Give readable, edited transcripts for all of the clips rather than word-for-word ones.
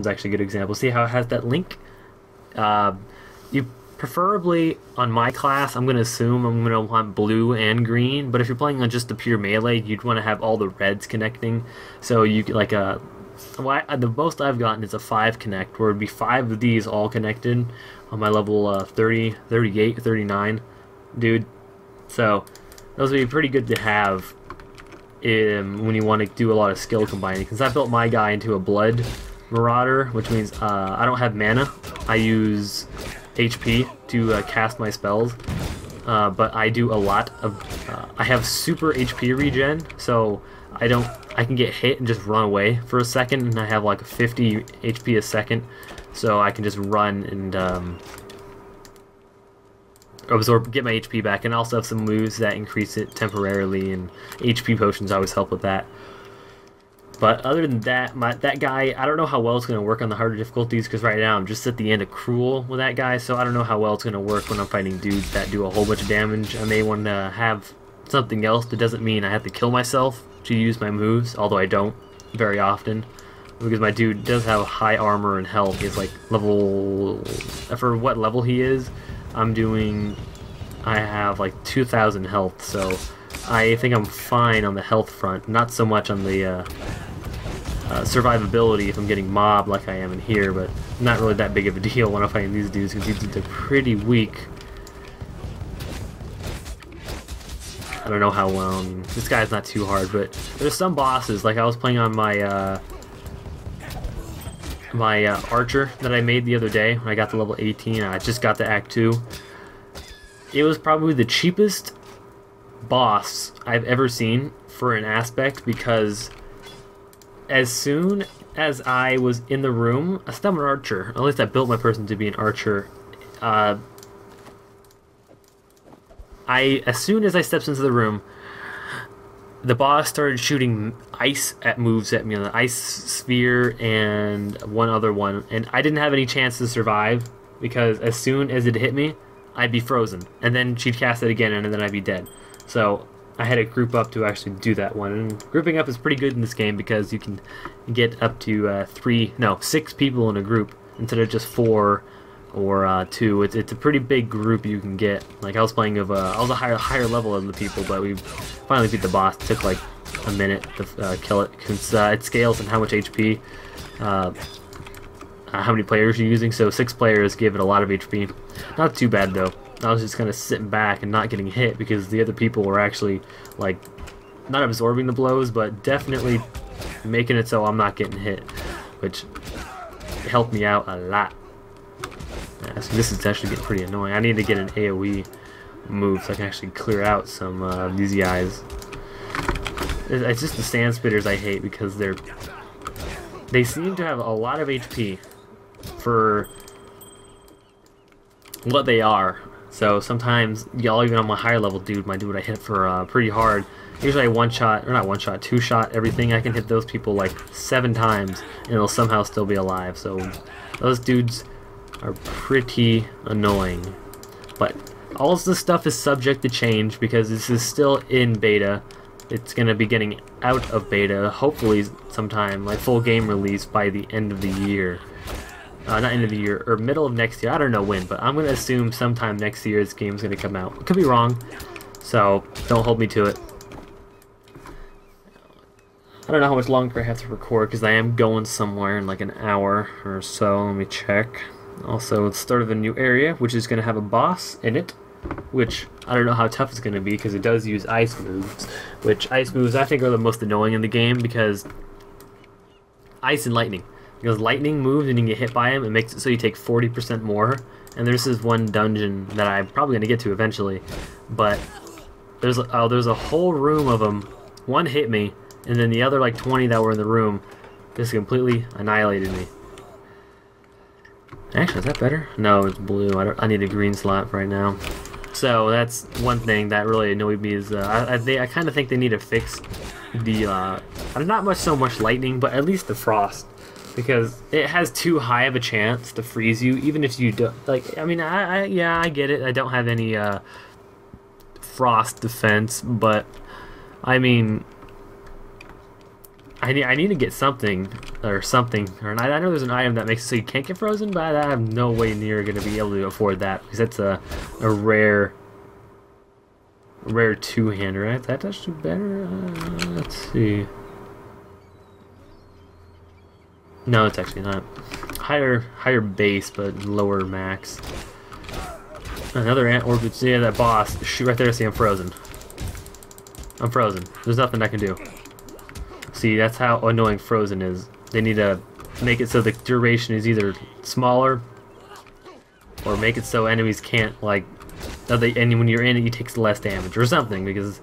is actually a good example. See how it has that link? Uh, you preferably on my class, I'm gonna assume I'm gonna want blue and green. But if you're playing on just the pure melee, you'd want to have all the reds connecting. So you get like a the most I've gotten is a 5 connect, where it'd be 5 of these all connected on my level 30, 38, 39, dude. So those would be pretty good to have when you want to do a lot of skill combining. Because I built my guy into a blood marauder, which means I don't have mana. I use HP to cast my spells, but I do a lot of. I have super HP regen, so I can get hit and just run away for a second, and I have like 50 HP a second, so I can just run and get my HP back, and also have some moves that increase it temporarily, and HP potions always help with that. But other than that, that guy, I don't know how well it's going to work on the harder difficulties, because right now I'm just at the end of Cruel with that guy, so I don't know how well it's going to work when I'm fighting dudes that do a whole bunch of damage. I may want to have something else that doesn't mean I have to kill myself to use my moves, although I don't very often, because my dude does have high armor and health. He's like level, for what level he is, I have like 2,000 health, so I think I'm fine on the health front, not so much on the survivability if I'm getting mobbed like I am in here, but not really that big of a deal when I'm fighting these dudes, because these dudes are pretty weak. I don't know how well, I mean, this guy's not too hard, but there's some bosses, like I was playing on my archer that I made the other day when I got to level 18, I just got to Act 2. It was probably the cheapest boss I've ever seen for an aspect, because as soon as I was in the room, I'm an archer, at least I built my person to be an archer, as soon as I stepped into the room, the boss started shooting ice moves at me on the ice sphere and one other one, and I didn't have any chance to survive, because as soon as it hit me, I'd be frozen, and then she'd cast it again, and then I'd be dead. So I had to group up to actually do that one, and grouping up is pretty good in this game, because you can get up to 6 people in a group instead of just 4 or 2. It's a pretty big group you can get. Like I was playing I was a higher level than the people, but we finally beat the boss. It took like a minute to kill it, because it scales and how much HP, how many players you're using. So 6 players give it a lot of HP. Not too bad though. I was just kind of sitting back and not getting hit, because the other people were actually like not absorbing the blows, but definitely making it so I'm not getting hit, which helped me out a lot. Yeah, so this is actually getting pretty annoying. I need to get an AoE move so I can actually clear out some of these guys. It's just the sand spitters I hate, because they seem to have a lot of HP for what they are. So sometimes, y'all, even on my higher level dude, I hit for pretty hard. Usually I two-shot everything. I can hit those people like 7 times, and they'll somehow still be alive. So those dudes are pretty annoying. But all of this stuff is subject to change, because this is still in beta. It's going to be getting out of beta, hopefully sometime, like full game release by the end of the year. Not end of the year, or middle of next year. I don't know when, but I'm going to assume sometime next year this game's going to come out. Could be wrong, so don't hold me to it. I don't know how much longer I have to record, because I am going somewhere in like an hour or so. Let me check. Also, it's the start of a new area, which is going to have a boss in it, which I don't know how tough it's going to be, because it does use ice moves, which ice moves I think are the most annoying in the game, because ice and lightning. Because lightning moves and you get hit by them, it makes it so you take 40% more. And this is one dungeon that I'm probably going to get to eventually, but there's a whole room of them. One hit me, and then the other like 20 that were in the room just completely annihilated me. Actually, is that better? No, it's blue. I need a green slot right now. So that's one thing that really annoyed me, is I kind of think they need to fix the not so much lightning, but at least the frost, because it has too high of a chance to freeze you, even if you don't. Like, I mean, yeah, I get it. I don't have any frost defense, but I mean, I need to get something, or I know there's an item that makes it so you can't get frozen, but I'm no way near going to be able to afford that, because that's a rare two-hander, right? That's actually better. Let's see. No, it's actually not. Higher base, but lower max. Another ant orbit. Yeah, that boss. Shoot right there. See, I'm frozen. I'm frozen. There's nothing I can do. See, that's how annoying frozen is. They need to make it so the duration is either smaller, or make it so enemies can't, like, and when you're in it, you take less damage or something, because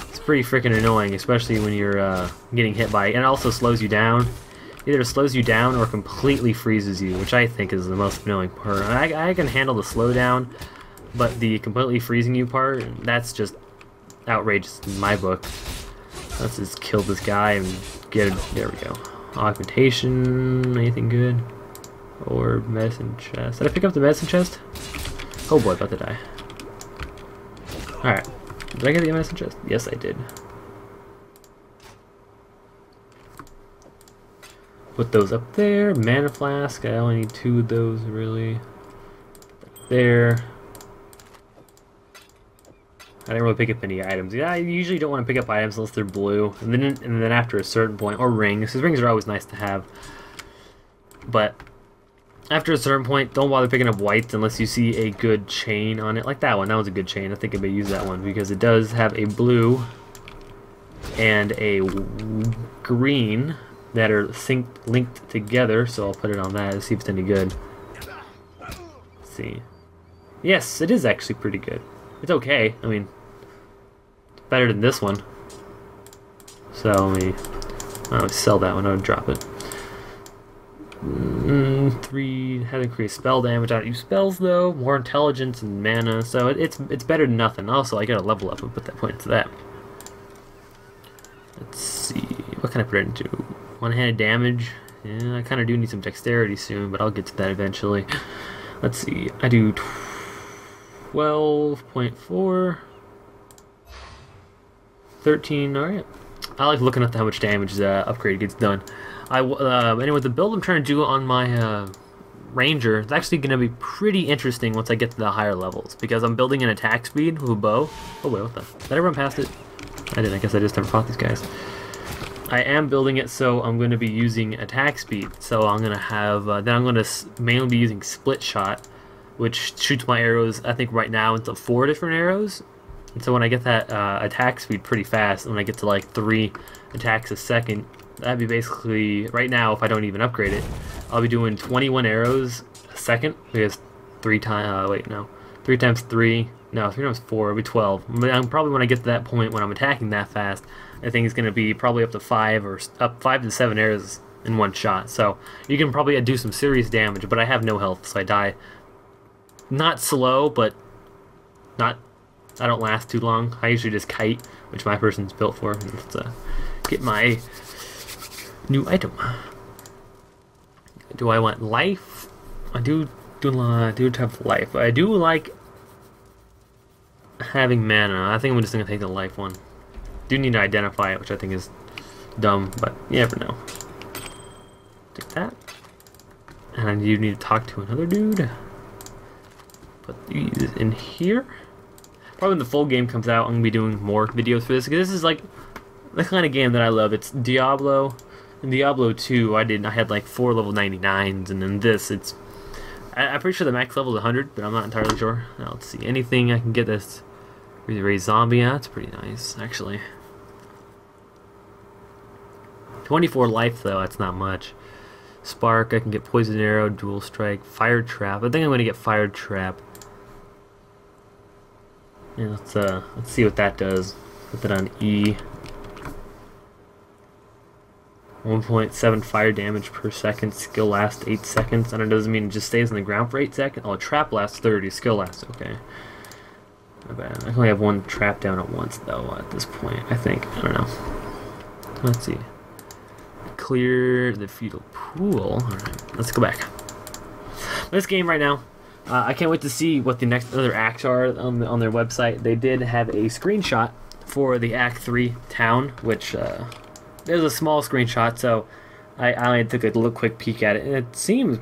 it's pretty freaking annoying, especially when you're getting hit by it. And it also slows you down. Either slows you down or completely freezes you, which I think is the most annoying part. I can handle the slowdown, but the completely freezing you part, that's just outrageous in my book. Let's just kill this guy and get it. There we go. Augmentation, anything good? Or medicine chest. Did I pick up the medicine chest? Oh boy, about to die. Alright. Did I get the medicine chest? Yes, I did. Put those up there. Mana flask. I only need 2 of those, really. There. I didn't really pick up any items. Yeah, I usually don't want to pick up items unless they're blue. And then after a certain point, or rings, because rings are always nice to have. But after a certain point, don't bother picking up whites unless you see a good chain on it. Like that one. That was a good chain. I think I may use that one because it does have a blue and a green that are linked together. So I'll put it on that to see if it's any good. Let's see. Yes, it is actually pretty good. It's okay. I mean, it's better than this one. So I would sell that one. I would drop it. 3 had to create spell damage. I don't use spells though. More intelligence and mana. So it's better than nothing. Also, I gotta level up and put that point into that. Let's see. What can I put it into? One-handed damage. Yeah, I kind of do need some dexterity soon, but I'll get to that eventually. Let's see. I do 12.4, 13. All right. I like looking at how much damage the upgrade gets done. Anyway, the build I'm trying to do on my ranger is actually going to be pretty interesting once I get to the higher levels, because I'm building an attack speed with a bow. Oh wait, what the? Did I run past it? I did. I guess I just never fought these guys. I am building it so I'm going to be using attack speed. So I'm going to have then I'm going to mainly be using split shot, which shoots my arrows, I think right now into 4 different arrows. And so when I get that attack speed pretty fast, when I get to like 3 attacks a second, that'd be basically, right now if I don't even upgrade it, I'll be doing 21 arrows a second, because 3 times, 3 times 3, no, 3 times 4, it'll be 12. I'm probably, when I get to that point when I'm attacking that fast, I think it's going to be probably up to 5 to 7 arrows in one shot. So you can probably do some serious damage, but I have no health, so I die. Not slow, but I don't last too long. I usually just kite, which my person's built for. Let's get my new item. Do I want life? I do have life. I do like having mana. I think I'm just gonna take the life one. Do need to identify it, which I think is dumb, but you never know. Take that. And I do need to talk to another dude. Put these in here. Probably when the full game comes out, I'm gonna be doing more videos for this, because this is like the kind of game that I love. It's Diablo. In Diablo 2, I had like 4 level 99s, and then this, I'm pretty sure the max level is 100, but I'm not entirely sure. Now, let's see, anything I can get this. Raise zombie, yeah, that's pretty nice, actually. 24 life though, that's not much. Spark, I can get poison arrow, dual strike, fire trap. I think I'm gonna get fire trap. Yeah, let's see what that does. Put that on E. 1.7 fire damage per second. Skill lasts 8 seconds. And it doesn't mean it just stays on the ground for 8 seconds. Oh, trap lasts 30. Skill lasts. Okay. Not bad. I can only have 1 trap down at once though at this point, I think. I don't know. Let's see. Clear the fetal pool. Alright, let's go back. This game right now, I can't wait to see what the next other acts are on their website. They did have a screenshot for the Act 3 town, which there's a small screenshot, so I only took a little quick peek at it, and it seems